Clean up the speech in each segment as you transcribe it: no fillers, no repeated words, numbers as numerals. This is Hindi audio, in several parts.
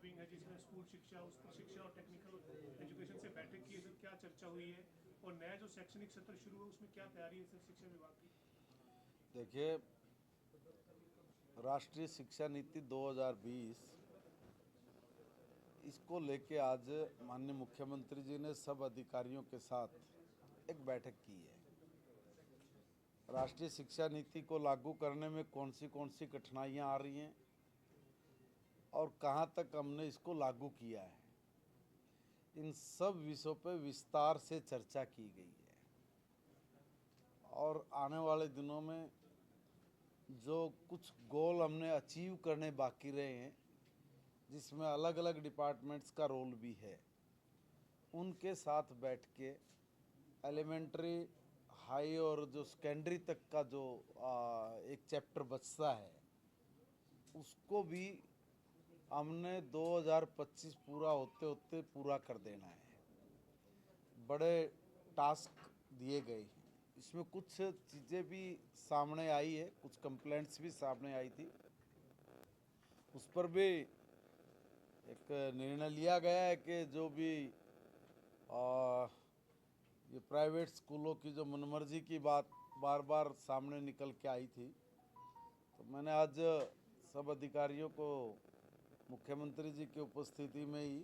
विंग है जिसमें स्कूल शिक्षा, उच्च शिक्षा और टेक्निकल एजुकेशन से बैठक की है सर, क्या चर्चा हुई है और नया जो शैक्षणिक सत्र शुरू है उसमें क्या तैयारी है सर शिक्षा विभाग की? देखिए, राष्ट्रीय शिक्षा नीति 2020 इसको लेके आज माननीय मुख्यमंत्री जी ने सब अधिकारियों के साथ एक बैठक की है। राष्ट्रीय शिक्षा नीति को लागू करने में कौन सी कठिनाइयां आ रही हैं और कहां तक हमने इसको लागू किया है, इन सब विषयों पर विस्तार से चर्चा की गई है। और आने वाले दिनों में जो कुछ गोल हमने अचीव करने बाकी रहे हैं, जिसमें अलग अलग डिपार्टमेंट्स का रोल भी है, उनके साथ बैठ के एलिमेंट्री, हाई और जो सेकेंडरी तक का जो एक चैप्टर बचता है उसको भी हमने 2025 पूरा होते होते पूरा कर देना है। बड़े टास्क दिए गए हैं। इसमें कुछ चीज़ें भी सामने आई है, कुछ कंप्लेंट्स भी सामने आई थी, उस पर भी एक निर्णय लिया गया है कि जो भी ये प्राइवेट स्कूलों की जो मनमर्जी की बात बार बार सामने निकल के आई थी, तो मैंने आज सब अधिकारियों को मुख्यमंत्री जी की उपस्थिति में ही,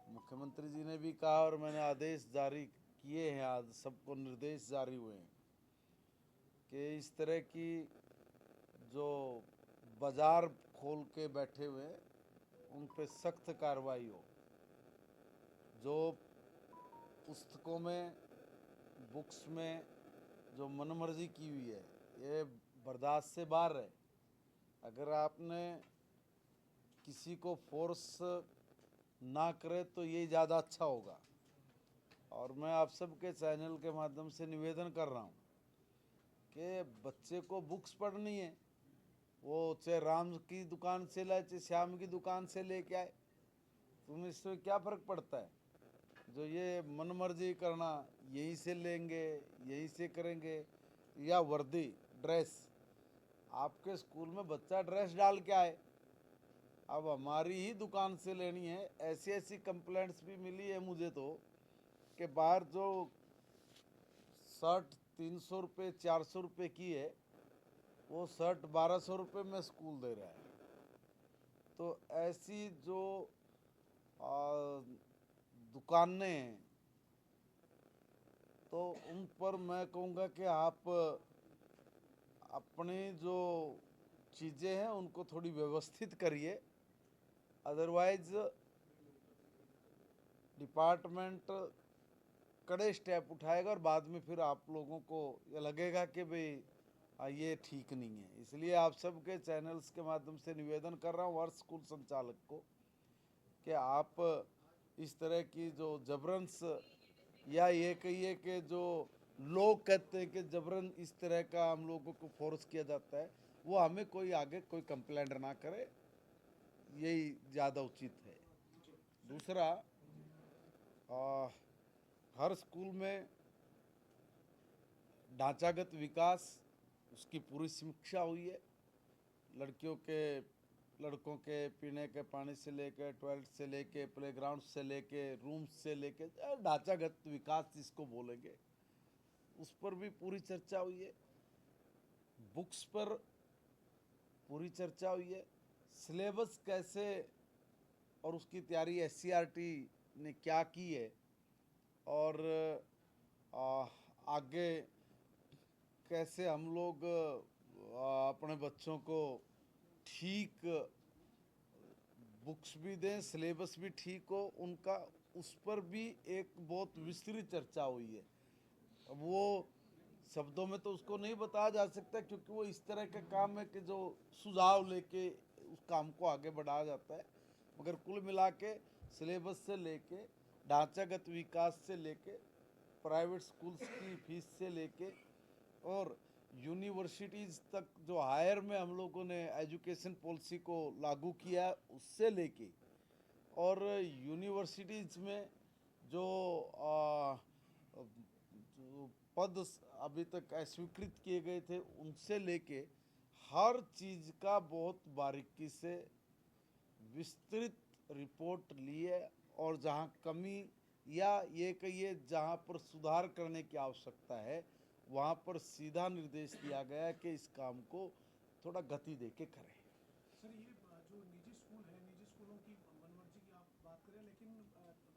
मुख्यमंत्री जी ने भी कहा और मैंने आदेश जारी किए हैं, आज सबको निर्देश जारी हुए हैं कि इस तरह की जो बाजार खोल के बैठे हुए उन पे सख्त कार्रवाई हो। जो पुस्तकों में, बुक्स में जो मनमर्जी की हुई है ये बर्दाश्त से बाहर है। अगर आपने किसी को फोर्स ना करे तो ये ज़्यादा अच्छा होगा। और मैं आप सबके चैनल के माध्यम से निवेदन कर रहा हूँ कि बच्चे को बुक्स पढ़नी है, वो चाहे राम की दुकान से लाए चाहे श्याम की दुकान से लेके आए, तुम्हें इससे क्या फ़र्क पड़ता है? जो ये मनमर्जी करना, यहीं से लेंगे, यहीं से करेंगे, या वर्दी, ड्रेस, आपके स्कूल में बच्चा ड्रेस डाल के आए, अब हमारी ही दुकान से लेनी है। ऐसी ऐसी कंप्लेंट्स भी मिली है मुझे तो कि बाहर जो शर्ट 300 रुपये 400 रुपये की है, वो शर्ट 1200 रुपये में स्कूल दे रहा है। तो ऐसी जो दुकानें हैं, तो उन पर मैं कहूँगा कि आप अपनी जो चीज़ें हैं उनको थोड़ी व्यवस्थित करिए। अदरवाइज डिपार्टमेंट कड़े स्टेप उठाएगा और बाद में फिर आप लोगों को ये लगेगा कि भाई ये ठीक नहीं है। इसलिए आप सबके चैनल्स के माध्यम से निवेदन कर रहा हूँ हर स्कूल संचालक को कि आप इस तरह की जो जबरन, या ये कहिए कि जो लोग कहते हैं कि जबरन इस तरह का हम लोगों को फोर्स किया जाता है, वो हमें कोई आगे कोई कंप्लेंट ना करे, यही ज़्यादा उचित है। दूसरा, हर स्कूल में ढांचागत विकास, उसकी पूरी समीक्षा हुई है। लड़कों के पीने के पानी से लेकर, टॉयलेट से लेकर, प्लेग्राउंड से लेकर, रूम्स से लेकर, ढांचागत विकास जिसको बोलेंगे, उस पर भी पूरी चर्चा हुई है। बुक्स पर पूरी चर्चा हुई है। सिलेबस कैसे और उसकी तैयारी SCRT ने क्या की है और आगे कैसे हम लोग अपने बच्चों को ठीक बुक्स भी दें, सिलेबस भी ठीक हो उनका, उस पर भी एक बहुत विस्तृत चर्चा हुई है। अब वो शब्दों में तो उसको नहीं बताया जा सकता क्योंकि वो इस तरह का काम है कि जो सुझाव लेके उस काम को आगे बढ़ाया जाता है। मगर कुल मिला के सिलेबस से लेके, ढांचागत विकास से लेके, प्राइवेट स्कूल्स की फीस से लेके और यूनिवर्सिटीज़ तक जो हायर में हम लोगों ने एजुकेशन पॉलिसी को लागू किया उससे लेके, और यूनिवर्सिटीज़ में जो जो पद अभी तक अस्वीकृत किए गए थे उनसे लेके हर चीज़ का बहुत बारीकी से विस्तृत रिपोर्ट ली है और जहाँ कमी या ये कहिए जहाँ पर सुधार करने की आवश्यकता है वहाँ पर सीधा निर्देश दिया गया है कि इस काम को थोड़ा गति दे के करें। सर ये जो निजी स्कूल है, निजी स्कूलों की मनमर्जी की आप बात करें, लेकिन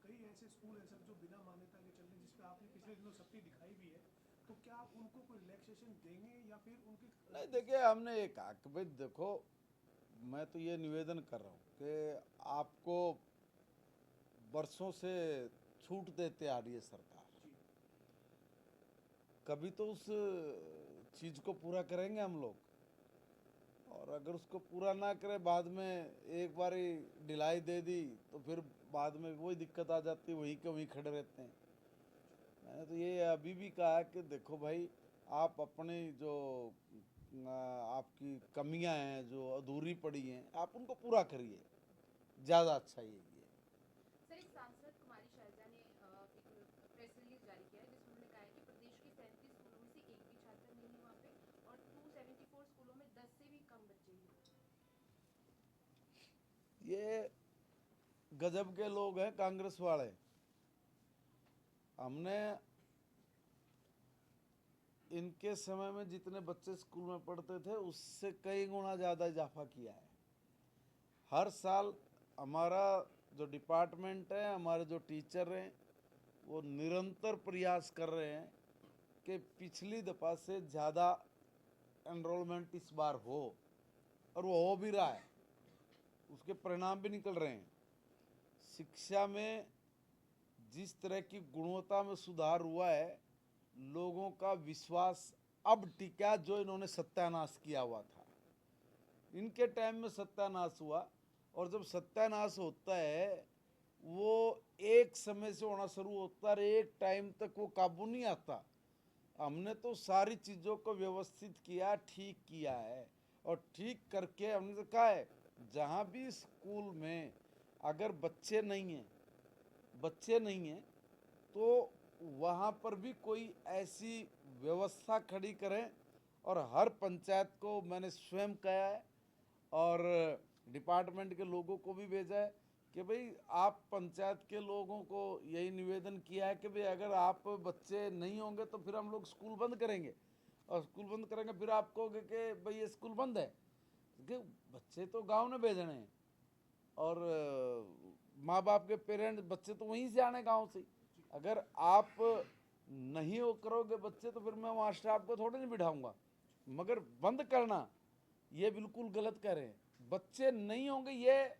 कई ऐसे स्कूल हैं सर जो बिना मान्यता के चल रहे हैं, जिस पे आपने पिछले दिनों सख्ती दिखाई भी है, तो क्या आप उनको कोई रिलैक्सेशन देंगे या फिर उनके नहीं, देखिए हमने ये कहा कि भाई देखो, मैं तो ये निवेदन कर रहा हूँ कि आपको वर्षों से छूट देते आ रही है सरकार, कभी तो उस चीज़ को पूरा करेंगे हम लोग, और अगर उसको पूरा ना करें बाद में एक बार ढिलाई दे दी तो फिर बाद में वही दिक्कत आ जाती है, वहीं के वहीं खड़े रहते हैं। मैंने तो ये अभी भी कहा कि देखो भाई, आप अपनी जो आपकी कमियां हैं, जो अधूरी पड़ी हैं, आप उनको पूरा करिए, ज़्यादा अच्छा ये है। सर, एक सांसद कुमारी शैलजा ने एक प्रेस रिलीज जारी किया है जिसमें उन्होंने कहा है कि प्रदेश के 37 स्कूलों में से एक भी छात्र नहीं है वहाँ पे, और 274 स्कूलों में 10 से भी कम बच्चे हैं। ये गजब के लोग हैं कांग्रेस वाले। हमने इनके समय में जितने बच्चे स्कूल में पढ़ते थे उससे कई गुना ज़्यादा इजाफा किया है। हर साल हमारा जो डिपार्टमेंट है, हमारे जो टीचर हैं, वो निरंतर प्रयास कर रहे हैं कि पिछली दफ़ा से ज़्यादा एनरोलमेंट इस बार हो, और वो हो भी रहा है, उसके परिणाम भी निकल रहे हैं। शिक्षा में जिस तरह की गुणवत्ता में सुधार हुआ है, लोगों का विश्वास अब टिका जो इन्होंने सत्यानाश किया हुआ था। इनके टाइम में सत्यानाश हुआ, और जब सत्यानाश होता है वो एक समय से होना शुरू होता है, एक टाइम तक वो काबू नहीं आता। हमने तो सारी चीज़ों को व्यवस्थित किया, ठीक किया है, और ठीक करके हमने तो कहा है जहाँ भी स्कूल में अगर बच्चे नहीं हैं तो वहाँ पर भी कोई ऐसी व्यवस्था खड़ी करें। और हर पंचायत को मैंने स्वयं कहा है और डिपार्टमेंट के लोगों को भी भेजा है कि भाई आप पंचायत के लोगों को यही निवेदन किया है कि भाई अगर आप बच्चे नहीं होंगे तो फिर हम लोग स्कूल बंद करेंगे, और स्कूल बंद करेंगे फिर आप कहोगे कि भाई ये स्कूल बंद है, क्योंकि बच्चे तो गांव में भेजने हैं, और माँ बाप के पेरेंट्स बच्चे तो वहीं से आने गांव से। अगर आप नहीं वो करोगे बच्चे तो फिर मैं वहाँ स्टाफ को थोड़े नहीं बिठाऊंगा। मगर बंद करना ये बिल्कुल गलत कह रहे हैं। बच्चे नहीं होंगे ये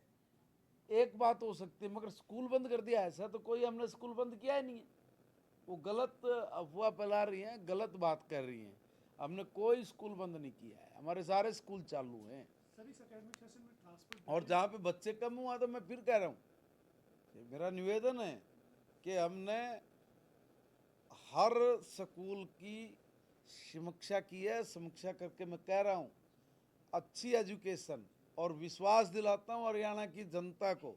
एक बात हो सकती है, मगर स्कूल बंद कर दिया ऐसा तो कोई हमने स्कूल बंद किया ही नहीं है। वो गलत अफवाह फैला रही हैं, गलत बात कर रही हैं। हमने कोई स्कूल बंद नहीं किया है, हमारे सारे स्कूल चालू हैं। सर इस एकेडमिक सेशन में ट्रांसफर और जहाँ पे बच्चे कम हुआ तो मैं फिर कह रहा हूँ, मेरा निवेदन है कि हमने हर स्कूल की समीक्षा की है। समीक्षा करके मैं कह रहा हूँ अच्छी एजुकेशन, और विश्वास दिलाता हूँ हरियाणा की जनता को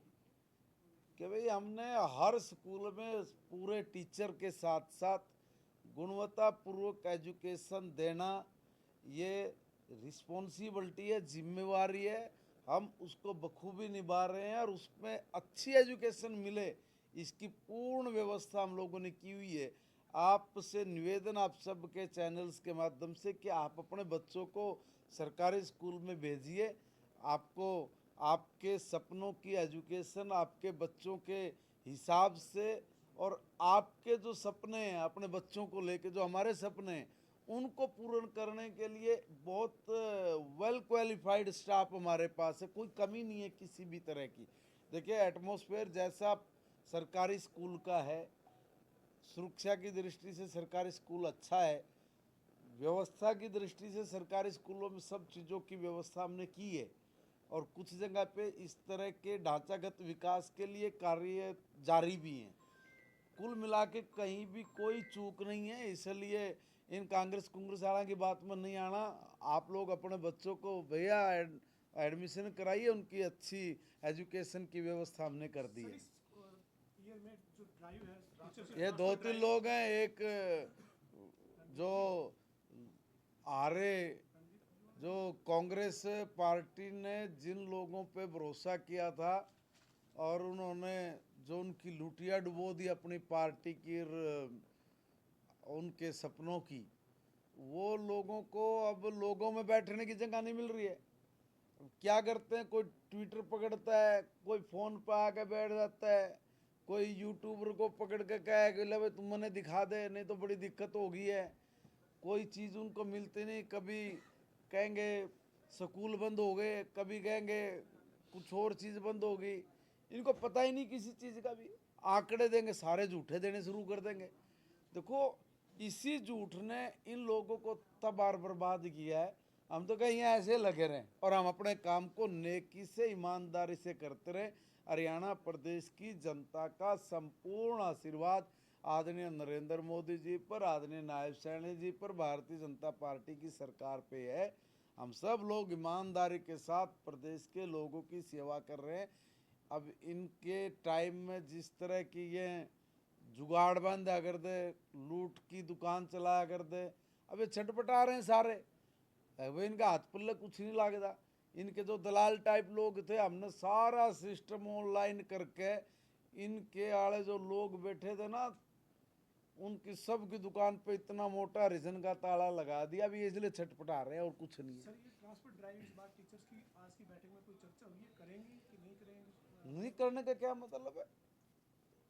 कि भाई हमने हर स्कूल में पूरे टीचर के साथ साथ गुणवत्तापूर्वक एजुकेशन देना ये रिस्पॉन्सिबिलिटी है, जिम्मेवारी है। हम उसको बखूबी निभा रहे हैं, और उसमें अच्छी एजुकेशन मिले इसकी पूर्ण व्यवस्था हम लोगों ने की हुई है। आपसे निवेदन आप सबके चैनल्स के माध्यम से कि आप अपने बच्चों को सरकारी स्कूल में भेजिए। आपको आपके सपनों की एजुकेशन आपके बच्चों के हिसाब से, और आपके जो सपने हैं अपने बच्चों को लेके, जो हमारे सपने हैं उनको पूर्ण करने के लिए बहुत वेल क्वालिफाइड स्टाफ हमारे पास है, कोई कमी नहीं है किसी भी तरह की। देखिए एटमॉस्फेयर जैसा सरकारी स्कूल का है, सुरक्षा की दृष्टि से सरकारी स्कूल अच्छा है, व्यवस्था की दृष्टि से सरकारी स्कूलों में सब चीज़ों की व्यवस्था हमने की है, और कुछ जगह पे इस तरह के ढांचागत विकास के लिए कार्य जारी भी हैं। कुल मिला के कहीं भी कोई चूक नहीं है, इसलिए इन कांग्रेस वाला की बात में नहीं आना। आप लोग अपने बच्चों को भैया एडमिशन कराइए, उनकी अच्छी एजुकेशन की व्यवस्था हमने कर दी है। ईयर में जो ड्राइव है ये 2-3 लोग हैं, एक जो आरे जो कांग्रेस पार्टी ने जिन लोगों पे भरोसा किया था और उन्होंने जो उनकी लुटिया डुबो दी अपनी पार्टी की और उनके सपनों की, वो लोगों को अब लोगों में बैठने की जगह नहीं मिल रही है। क्या करते हैं, कोई ट्विटर पकड़ता है, कोई फ़ोन पर आके बैठ जाता है, कोई यूट्यूबर को पकड़ के कहे कि ले भाई तुम मने दिखा दे, नहीं तो बड़ी दिक्कत हो गई है। कोई चीज़ उनको मिलती नहीं, कभी कहेंगे स्कूल बंद हो गए, कभी कहेंगे कुछ और चीज़ बंद हो गई। इनको पता ही नहीं किसी चीज़ का भी। आंकड़े देंगे, सारे झूठे देने शुरू कर देंगे। देखो, इसी झूठ ने इन लोगों को तबाह बर्बाद किया है। हम तो कहीं ऐसे लगे रहें और हम अपने काम को नेकी से ईमानदारी से करते रहें। हरियाणा प्रदेश की जनता का संपूर्ण आशीर्वाद आदरणीय नरेंद्र मोदी जी पर, आदरणीय नायब सैनी जी पर, भारतीय जनता पार्टी की सरकार पे है। हम सब लोग ईमानदारी के साथ प्रदेश के लोगों की सेवा कर रहे हैं। अब इनके टाइम में जिस तरह की ये जुगाड़ बंद कर दे, लूट की दुकान चलाया कर दे, अब ये छटपटा रहे हैं सारे। अब इनका हाथ पल्ले कुछ नहीं लगता। इनके जो दलाल टाइप लोग थे, हमने सारा सिस्टम ऑनलाइन करके इनके आड़े जो लोग बैठे थे ना, उनकी सब की दुकान पे इतना मोटा रीजन का ताला लगा दिया। अभी इसलिए छटपटा रहे हैं और कुछ नहीं है। सर, ये ट्रांसफर ड्राइव इस बार टीचर्स की आज की बैठक में कोई चर्चा हुई है, करेंगे कि नहीं करेंगे? नहीं करने का क्या मतलब है?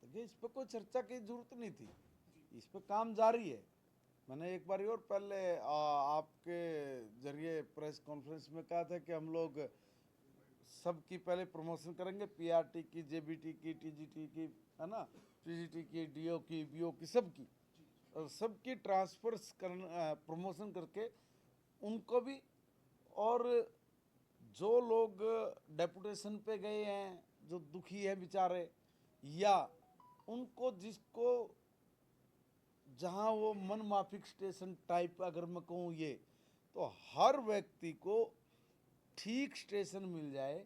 देखिए, इस पर कोई चर्चा की जरूरत नहीं थी, इस पर काम जारी है। मैंने एक बार और पहले आपके जरिए प्रेस कॉन्फ्रेंस में कहा था कि हम लोग सबकी पहले प्रमोशन करेंगे, पीआरटी की, जेबीटी की, टीजीटी की, है ना, पीजीटी की, डीओ की, बीओ की, सबकी, और सबकी ट्रांसफर्स कर प्रमोशन करके उनको भी, और जो लोग डेपुटेशन पे गए हैं, जो दुखी हैं बेचारे, या उनको जिसको जहाँ वो मन माफिक स्टेशन टाइप अगर मैं कहूँ ये, तो हर व्यक्ति को ठीक स्टेशन मिल जाए,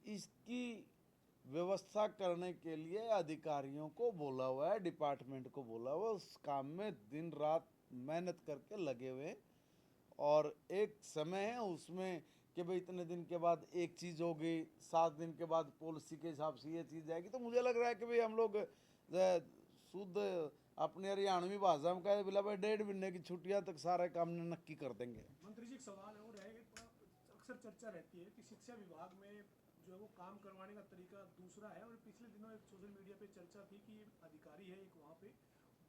इसकी व्यवस्था करने के लिए अधिकारियों को बोला हुआ है, डिपार्टमेंट को बोला हुआ है। उस काम में दिन रात मेहनत करके लगे हुए हैं। और एक समय है उसमें कि भाई इतने दिन के बाद एक चीज़ होगी, 7 दिन के बाद पॉलिसी के हिसाब से ये चीज़ जाएगी। तो मुझे लग रहा है कि भाई हम लोग शुद्ध अपने हरियाणवी भाषा में कहे बोला भाई 1.5 महीने की छुट्टियां तक सारे काम नक्की कर देंगे। मंत्री जी, एक सवाल और है, अक्सर चर्चा रहती है कि शिक्षा विभाग में जो है वो काम करवाने का तरीका दूसरा है, और पिछले दिनों एक सोशल मीडिया पे चर्चा थी कि अधिकारी है एक वहाँ पे,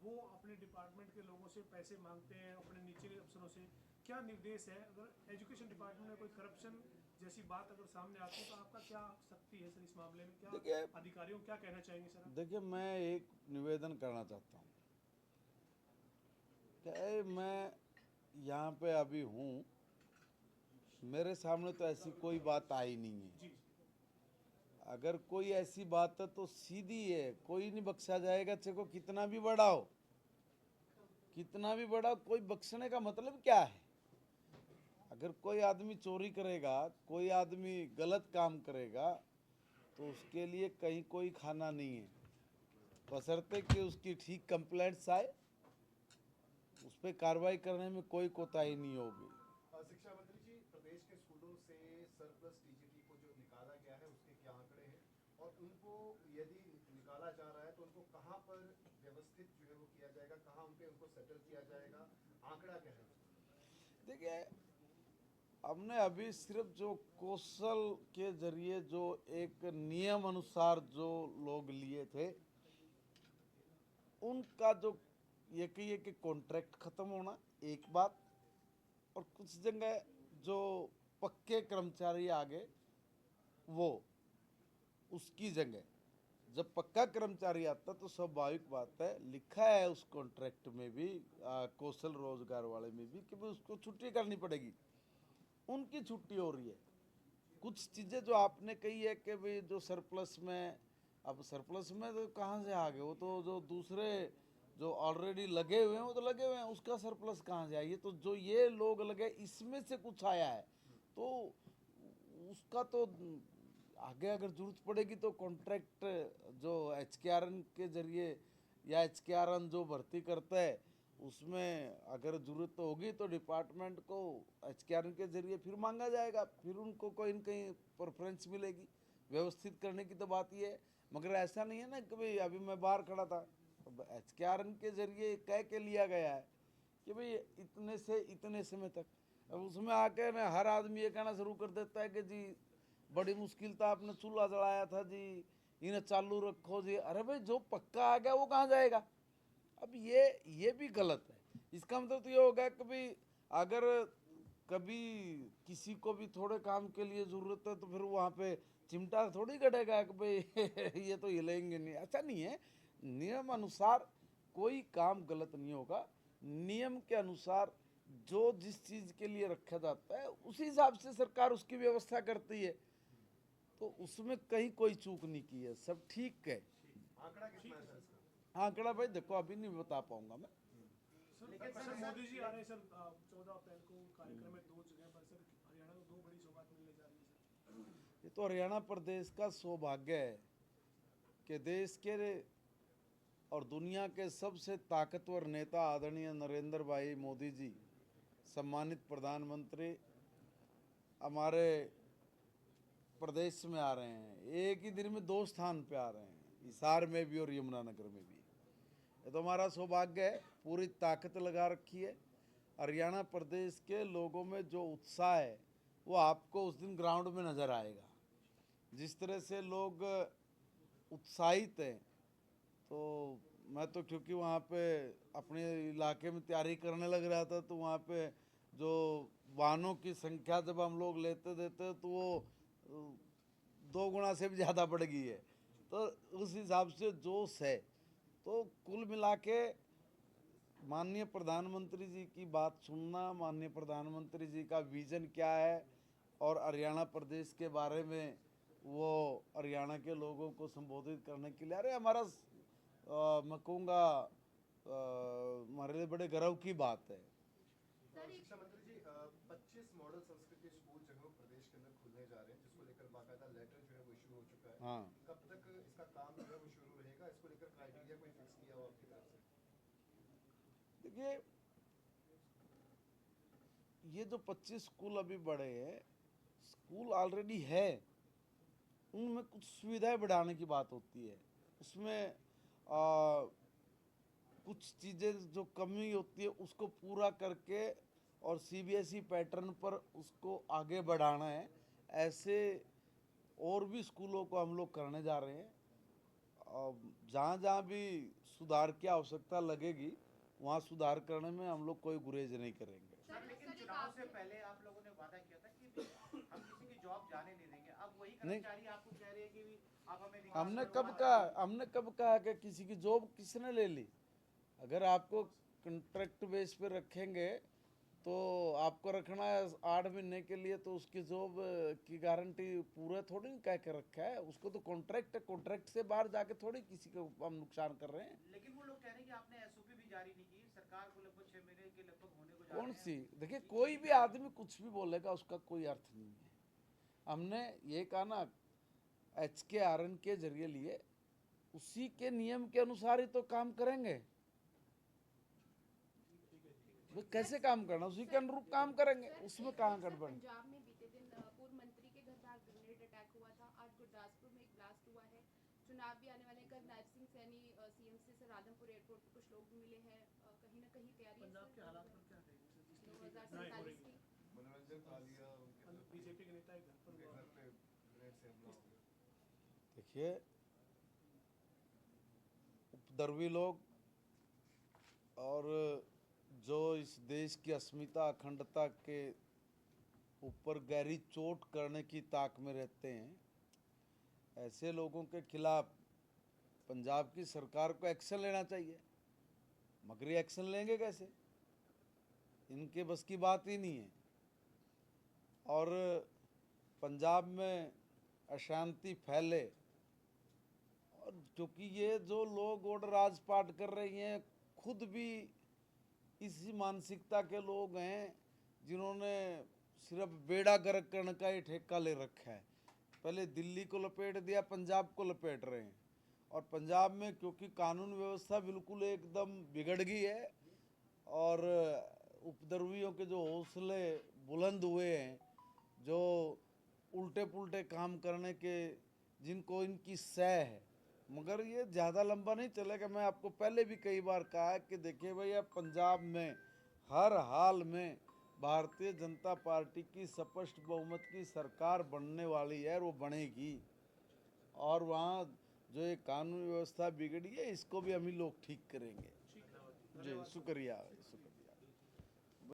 वो अपने डिपार्टमेंट के लोगों से पैसे मांगते हैं, अपने नीचे के अफसरों से। क्या निर्देश है, अगर एजुकेशन डिपार्टमेंट में कोई करप्शन जैसी बात अगर सामने आती है तो आपका क्या सख्ती है सर इस मामले में? क्या देखिए, अधिकारियों को क्या कहना चाहेंगे सर आप? देखिए, मैं एक निवेदन करना चाहता हूँ कि मैं यहाँ पे अभी हूँ, मेरे सामने तो ऐसी कोई बात आई नहीं है। जी। अगर कोई ऐसी बात है तो सीधी है, कोई नहीं बख्शा जाएगा, चाहे को कितना भी बड़ा हो, कितना भी बड़ा, कोई बख्शने का मतलब क्या है? अगर कोई आदमी चोरी करेगा, कोई आदमी गलत काम करेगा, तो उसके लिए कहीं कोई खाना नहीं है, बशर्ते कि उसकी ठीक कंप्लेंट्स आए, उस पर कार्रवाई करने में कोई कोताही नहीं होगी। शिक्षा मंत्री जी, प्रदेश के स्कूलों से सरप्लस टीजीटी को जो निकाला गया है उसके क्या आंकड़े हैं, और उनको यदि निकाला जा रहा है तो उनको कहां पर व्यवस्थित जो है वो किया जाएगा, कहां उन पे उनको सेटल किया जाएगा, आंकड़ा क्या है? देखिए, हमने अभी सिर्फ जो कौशल के जरिए जो एक नियम अनुसार जो लोग लिए थे, उनका जो ये कहिए कि कॉन्ट्रैक्ट खत्म होना एक बात, और कुछ जगह जो पक्के कर्मचारी आ गए वो, उसकी जगह जब पक्का कर्मचारी आता तो स्वाभाविक बात है, लिखा है उस कॉन्ट्रैक्ट में भी, कौशल रोजगार वाले में भी, कि भाई उसको छुट्टी करनी पड़ेगी। उनकी छुट्टी हो रही है। कुछ चीज़ें जो आपने कही है कि भाई जो सरप्लस में, अब सरप्लस में तो कहाँ से आ गए, वो तो जो दूसरे जो ऑलरेडी लगे हुए हैं वो तो लगे हुए हैं, उसका सरप्लस कहाँ से आइए? तो जो ये लोग लगे इसमें से कुछ आया है, तो उसका तो आगे अगर जरूरत पड़ेगी तो कॉन्ट्रैक्ट जो एचकेआरएन के जरिए या एचकेआरएन जो भर्ती करता है उसमें अगर जरूरत होगी तो डिपार्टमेंट को एचकेआरएन के जरिए फिर मांगा जाएगा, फिर उनको कोई न कहीं प्रेफरेंस मिलेगी। व्यवस्थित करने की तो बात ये है, मगर ऐसा नहीं है ना कि भाई अभी मैं बाहर खड़ा था, HKRN के जरिए कह के लिया गया है कि भाई इतने से इतने समय तक। अब उसमें आके ना हर आदमी ये कहना शुरू कर देता है कि जी बड़ी मुश्किल था, आपने चूल्हा जलाया था जी, इन्हें चालू रखो जी। अरे भाई जो पक्का आ गया वो कहाँ जाएगा? अब ये भी गलत है। इसका मतलब तो ये होगा कि भाई अगर कभी किसी को भी थोड़े काम के लिए ज़रूरत है तो फिर वहाँ पे चिमटा थोड़ी गड़ेगा कि भाई ये तो हिलेंगे नहीं। ऐसा नहीं है, नियम अनुसार कोई काम गलत नहीं होगा। नियम के अनुसार जो जिस चीज़ के लिए रखा जाता है उसी हिसाब से सरकार उसकी व्यवस्था करती है, तो उसमें कहीं कोई चूक नहीं की है, सब ठीक है। आंकड़ा कितना है सर इसका? आंकड़ा भाई देखो अभी नहीं बता पाऊंगा मैं। सर मोदी जी आ रहे हैं सर 14 अप्रैल को कार्यक्रम में 2 जगह पर सर हरियाणा को 2 बड़ी सौगात मिलने जा रही है सर। ये तो हरियाणा प्रदेश का सौभाग्य है कि देश के और दुनिया के सबसे ताकतवर नेता आदरणीय नरेंद्र भाई मोदी जी, सम्मानित प्रधानमंत्री, हमारे प्रदेश में आ रहे हैं। एक ही दिन में 2 स्थान पे आ रहे हैं, हिसार में भी और यमुनानगर में भी। ये तो हमारा सौभाग्य है, पूरी ताकत लगा रखी है। हरियाणा प्रदेश के लोगों में जो उत्साह है वो आपको उस दिन ग्राउंड में नज़र आएगा। जिस तरह से लोग उत्साहित हैं, तो मैं तो क्योंकि वहाँ पे अपने इलाके में तैयारी करने लग रहा था, तो वहाँ पे जो वाहनों की संख्या जब हम लोग लेते देते तो वो 2 गुना से भी ज़्यादा बढ़ गई है। तो उस हिसाब से जोश है। तो कुल मिला के माननीय प्रधानमंत्री जी की बात सुनना, माननीय प्रधानमंत्री जी का विज़न क्या है और हरियाणा प्रदेश के बारे में वो हरियाणा के लोगों को संबोधित करने के लिए, अरे हमारा मैं कहूँगा हमारे लिए बड़े गर्व की बात है। सर एक शिक्षा मंत्री जी 25 मॉडल संस्कृति स्कूल जो है वो प्रदेश के अंदर खुलने जा रहे हैं, जिसको लेकर बाकायदा लेटर जो है वो इशू हो चुका है। हाँ, कब तक इसका काम जो है वो शुरू रहेगा? इसको लेकर क्राइटेरिया कोई फिक्स किया हो आपकी तरफ से? देखिए ये जो 25 स्कूल अभी बढ़े हैं, स्कूल ऑलरेडी है, उनमें कुछ सुविधाएं बढ़ाने की बात होती है। उसमें कुछ चीज़ें जो कमी होती है उसको पूरा करके और CBSE पैटर्न पर उसको आगे बढ़ाना है। ऐसे और भी स्कूलों को हम लोग करने जा रहे हैं। जहाँ जहाँ भी सुधार की आवश्यकता लगेगी वहाँ सुधार करने में हम लोग कोई गुरेज नहीं करेंगे। सर लेकिन चुनाव से पहले आप लोगों ने वादा किया था कि हम किसी की जॉब जाने नहीं देंगे। अब वही नहीं। कर्मचारी आपको कह रहे हैं कि आप हमें विकास हमने करवाना कब कहा, हमने कब कहा कि किसी की जॉब किसने ले ली? अगर आपको कॉन्ट्रैक्ट बेस पे रखेंगे तो आपको रखना है 8 महीने के लिए, तो उसकी जॉब की गारंटी पूरा थोड़ी ना कह के रखा है। उसको तो कॉन्ट्रैक्ट है, कॉन्ट्रैक्ट से बाहर जाके थोड़ी किसी को हम नुकसान कर रहे हैं। लेकिन वो लोग कह रहे हैं कि आपने SOP भी जारी नहीं की। सरकार को लगभग 6 महीने के लगभग होने को जा रहे कौन हैं। सी? देखिए कोई भी आदमी कुछ भी बोलेगा उसका कोई अर्थ नहीं है। हमने ये कहा ना HKRN के जरिए लिए, उसी के नियम के अनुसार ही तो काम करेंगे। वो कैसे काम करना, उसी के अनुरूप काम करेंगे, उसमें कहाँ गड़बड़। पंजाब में बीते दिन पूर्व मंत्री के घर पर ग्रेनेड अटैक हुआ था। आज गुरदासपुर में एक ब्लास्ट हुआ है। चुनाव भी आने वाले हैं। कल नायब सिंह सैनी CM से सर आदमपुर एयरपोर्ट पर कुछ लोग भी मिले हैं। कहीं ना कहीं तैयारी पंजाब के हालात पर क्या कहेंगे सर, जिस तरीके की घटनाएं हो 2047 रही की हैं? मनोरंजन आलिया उनके मतलब बीजेपी के नेता के घर पर हुआ। घर पे ग्रेनेड से हमला हो गया। देखिए उपद्रवी लोग और जो इस देश की अस्मिता अखंडता के ऊपर गहरी चोट करने की ताक में रहते हैं, ऐसे लोगों के खिलाफ पंजाब की सरकार को एक्शन लेना चाहिए। मगर ये एक्शन लेंगे कैसे? इनके बस की बात ही नहीं है। और पंजाब में अशांति फैले, और क्योंकि ये जो लोग और राजपाट कर रही हैं खुद भी इसी मानसिकता के लोग हैं जिन्होंने सिर्फ बेड़ा गर्क करने का ही ठेका ले रखा है। पहले दिल्ली को लपेट दिया, पंजाब को लपेट रहे हैं। और पंजाब में क्योंकि कानून व्यवस्था बिल्कुल एकदम बिगड़ गई है और उपद्रवियों के जो हौसले बुलंद हुए हैं, जो उल्टे पुल्टे काम करने के जिनको इनकी सह है, मगर ये ज़्यादा लंबा नहीं चलेगा। मैं आपको पहले भी कई बार कहा है कि देखिए भैया, पंजाब में हर हाल में भारतीय जनता पार्टी की स्पष्ट बहुमत की सरकार बनने वाली है और वो बनेगी। और वहाँ जो ये कानून व्यवस्था बिगड़ी है, इसको भी हम ही लोग ठीक करेंगे। जी, शुक्रिया।